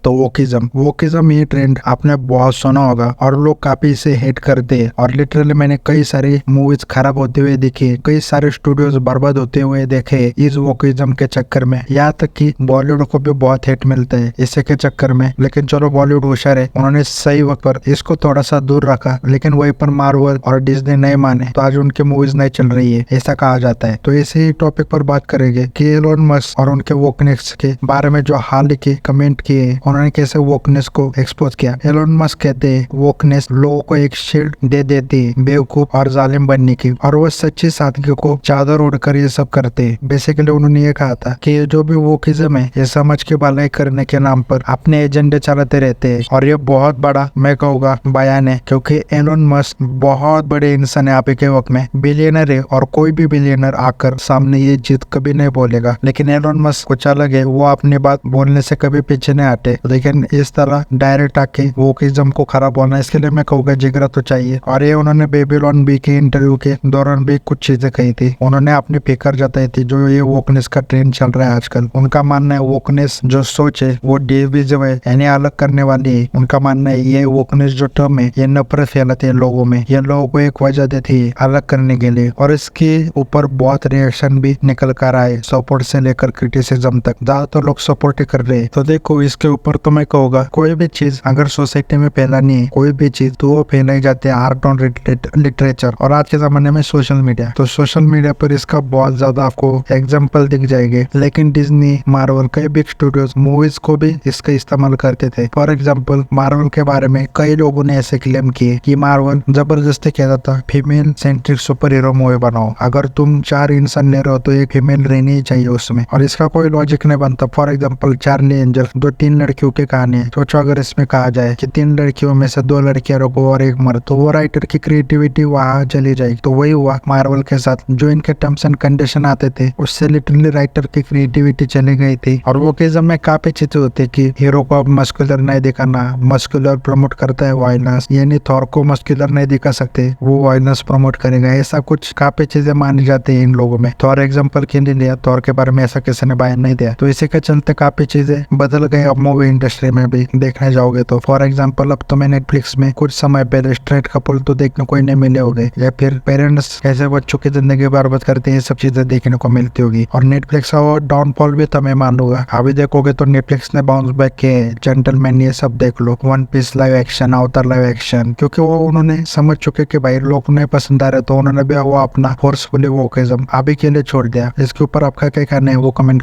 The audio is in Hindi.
तो वोकिज्म ये ट्रेंड आपने बहुत सुना होगा और लोग काफी इसे हेट करते हैं। और लिटरली मैंने कई सारी मूवीज खराब होते हुए देखे, कई सारे स्टूडियोज बर्बाद होते हुए देखे इस वोकिज्म के चक्कर में। यहाँ तक कि बॉलीवुड को भी बहुत हिट मिलता है इसे के चक्कर में। लेकिन चलो बॉलीवुड होशियार है, उन्होंने सही वक्त पर इसको थोड़ा सा दूर रखा। लेकिन वही पर मार्वल और डिज्नी नहीं माने तो आज उनकी मूवीज नहीं चल रही है, ऐसा कहा जाता है। तो इसी टॉपिक पर बात करेंगे कि एलोन मस्क और उनके वोकनेस के बारे में जो हाल के कमेंट किए, उन्होंने कैसे वोकनेस को एक्सपोज किया। एलोन मस्क कहते हैं वोकनेस लोगों को एक शील्ड दे देती है बेवकूफ और जालिम बनने की, और वो सच्ची सादगी को चादर ओढ़कर ये सब करते हैं। बेसिकली उन्होंने ये कहा था कि जो भी वोकिज्म है ये समाज की भलाई करने के नाम पर अपने एजेंडे चलाते रहते हैं। और ये बहुत बड़ा मैं कहूँगा बयान है, क्योंकि एलोन मस्क बहुत बड़े इंसान है अभी के वक्त में, बिलियनर है। और कोई भी बिलियनर आकर सामने ये जीत कभी नहीं बोलेगा। लेकिन एलोन मस्क कुछ अलग है, वो अपनी बात बोलने से कभी पीछे नहीं हटे। लेकिन इस तरह डायरेक्ट आके वोकिज्म को खराब होना, इसके लिए मैं कहूँगा जिगरा तो चाहिए। और ये उन्होंने बेबीलोन बी के इंटरव्यू के दौरान भी कुछ चीजें कही थी। उन्होंने अपनी फिक्र जताई थी जो ये वोकनेस का ट्रेंड चल रहा है आजकल। उनका मानना है वोकनेस जो सोच है वो डिविजन है, यानी अलग करने वाली है। उनका मानना है ये वोकनेस जो टर्म है ये नफरत फैलाते है लोगों में, ये लोगों को एक वजह देती है अलग करने के लिए। और इसके ऊपर बहुत रिएक्शन भी निकल कर आए, सपोर्ट से लेकर क्रिटिसिज्म तक। ज्यादातर लोग सपोर्ट ही कर रहे हैं। तो देखो इसके ऊपर तो मैं कहूँगा कोई भी चीज अगर सोसाइटी में फैलानी है, कोई भी चीज, तो वो फैलाई जाती है आर्ट और लिटरेचर और आज के जमाने में सोशल मीडिया। तो सोशल मीडिया पर इसका बहुत ज्यादा आपको एग्जाम्पल दिख जाएंगे। लेकिन डिज्नी, मार्वल, कई बिग स्टूडियोज मूवीज को भी इसका इस्तेमाल करते थे। फॉर एग्जाम्पल मार्वल के बारे में कई लोगों ने ऐसे क्लेम किए कि मार्वल जबरदस्ती कहता था female centric super hero movie बनाओ, अगर तुम 4 इंसान ले रहे हो तो एक फीमेल रहनी ही चाहिए उसमें। और इसका कोई लॉजिक नहीं बनता। फॉर एग्जाम्पल चार्ली एंजल जो 3 लड़कियों की कहानी है, सोचो अगर इसमें कहा जाए कि 3 लड़कियों में से 2 लड़कियां रखो और एक मर्द, तो वो राइटर की क्रिएटिविटी वहां चली जाएगी। तो वही हुआ मार्वल के साथ, जो इनके टर्म्स एंड कंडीशन आते थे उससे लिटरली राइटर की क्रिएटिविटी चली गई थी। और वो केस में काफी चीजें होती कि हीरो को अब मस्कुलर नहीं दिखाना, मस्कुलर प्रमोट करता है वायलेंस, यानी थॉर को मस्कुलर नहीं दिखा सकते, वो वायलेंस प्रमोट करेगा। ऐसा कुछ काफी चीजें मानी जाती है इन लोगों में। थॉर एग्जाम्पल क्यों नहीं लिया, थॉर के बारे में ऐसा किसी ने बयान नहीं दिया। तो इसी के चलते काफी चीजें बदल गई अब मूवी इंडस्ट्री में भी देखने जाओगे तो। फॉर एग्जाम्पल अब तुम्हें नेटफ्लिक्स में कुछ समय पहले स्ट्रेट कपल तो देखने को नहीं मिले होंगे, या फिर पेरेंट्स कैसे बच्चों की जिंदगी बर्बाद करते हैं, सब चीजें देखने को मिलती होगी। और नेटफ्लिक्स का डाउनफॉल भी तो मैं मानूंगा। अभी देखोगे तो नेटफ्लिक्स ने बाउंस बैक किए, जेंटलमैन ये सब देख लो, वन पीस लाइव एक्शन, अवतार लाइव एक्शन, क्योंकि वो उन्होंने समझ चुके कि भाई लोग नहीं पसंद आ रहे, तो उन्होंने भी वो अपना फोर्सफुली वोकिज्म अभी के लिए छोड़ दिया। इसके ऊपर आपका क्या कहना है वो कमेंट